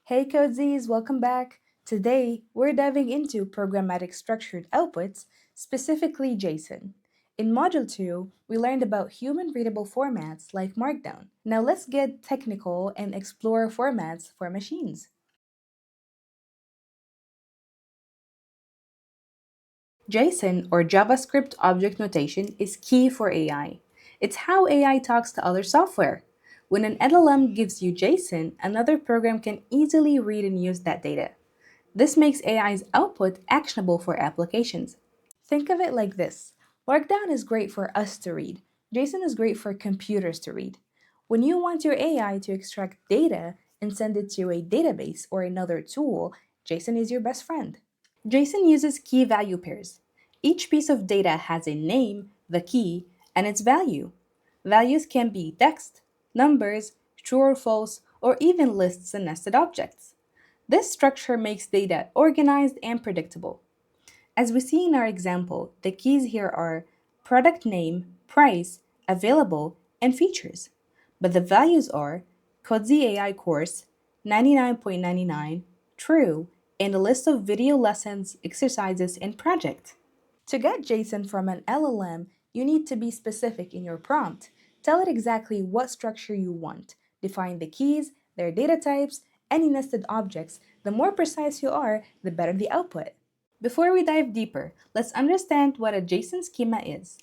Hey Codzzys, welcome back. Today, we're diving into programmatic structured outputs, specifically JSON. In Module 2, we learned about human readable formats like Markdown. Now let's get technical and explore formats for machines. JSON or JavaScript Object Notation is key for AI. It's how AI talks to other software. When an LLM gives you JSON, another program can easily read and use that data. This makes AI's output actionable for applications. Think of it like this: Markdown is great for us to read, JSON is great for computers to read. When you want your AI to extract data and send it to a database or another tool, JSON is your best friend. JSON uses key value pairs. Each piece of data has a name, the key, and its value. Values can be text, numbers, true or false, or even lists and nested objects. This structure makes data organized and predictable. As we see in our example, the keys here are product name, price, available, and features. But the values are Codzy AI course, 99.99, true, and a list of video lessons, exercises, and project. To get JSON from an LLM, you need to be specific in your prompt. Tell it exactly what structure you want. Define the keys, their data types, any nested objects. The more precise you are, the better the output. Before we dive deeper, let's understand what a JSON schema is.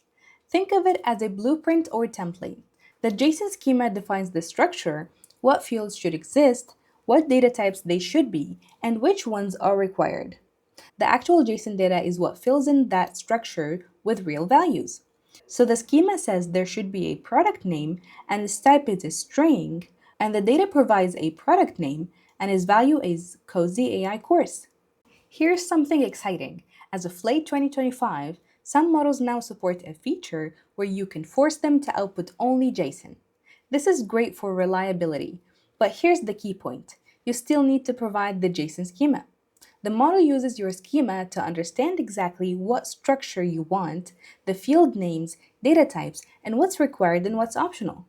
Think of it as a blueprint or template. The JSON schema defines the structure, what fields should exist, what data types they should be, and which ones are required. The actual JSON data is what fills in that structure with real values. So the schema says there should be a product name and its type is a string, and the data provides a product name and its value is Cozy AI course. Here's something exciting. As of late 2025, some models now support a feature where you can force them to output only JSON. This is great for reliability, but here's the key point. You still need to provide the JSON schema. The model uses your schema to understand exactly what structure you want, the field names, data types, and what's required and what's optional.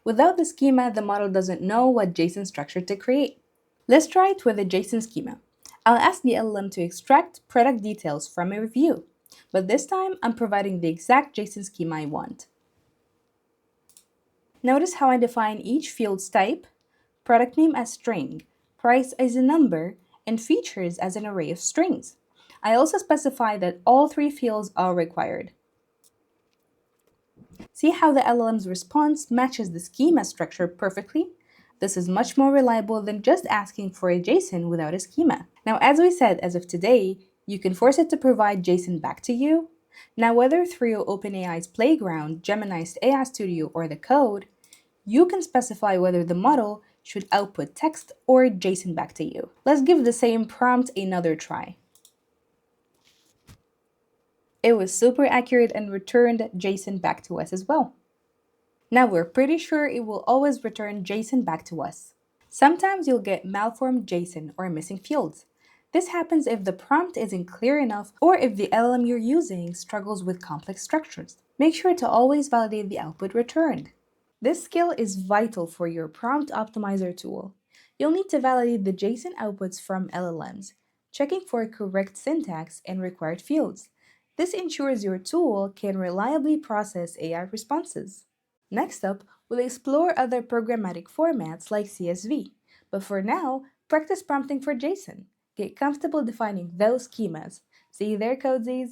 Without the schema, the model doesn't know what JSON structure to create. Let's try it with a JSON schema. I'll ask the LLM to extract product details from a review, but this time I'm providing the exact JSON schema I want. Notice how I define each field's type, product name as string, price as a number, and features as an array of strings. I also specify that all three fields are required. See how the LLM's response matches the schema structure perfectly? This is much more reliable than just asking for a JSON without a schema. Now, as we said, as of today, you can force it to provide JSON back to you. Now, whether through OpenAI's Playground, Gemini's AI Studio, or the code, you can specify whether the model should output text or JSON back to you. Let's give the same prompt another try. It was super accurate and returned JSON back to us as well. Now we're pretty sure it will always return JSON back to us. Sometimes you'll get malformed JSON or missing fields. This happens if the prompt isn't clear enough or if the LLM you're using struggles with complex structures. Make sure to always validate the output returned. This skill is vital for your prompt optimizer tool. You'll need to validate the JSON outputs from LLMs, checking for correct syntax and required fields. This ensures your tool can reliably process AI responses. Next up, we'll explore other programmatic formats like CSV. But for now, practice prompting for JSON. Get comfortable defining those schemas. See you there, Codzzys!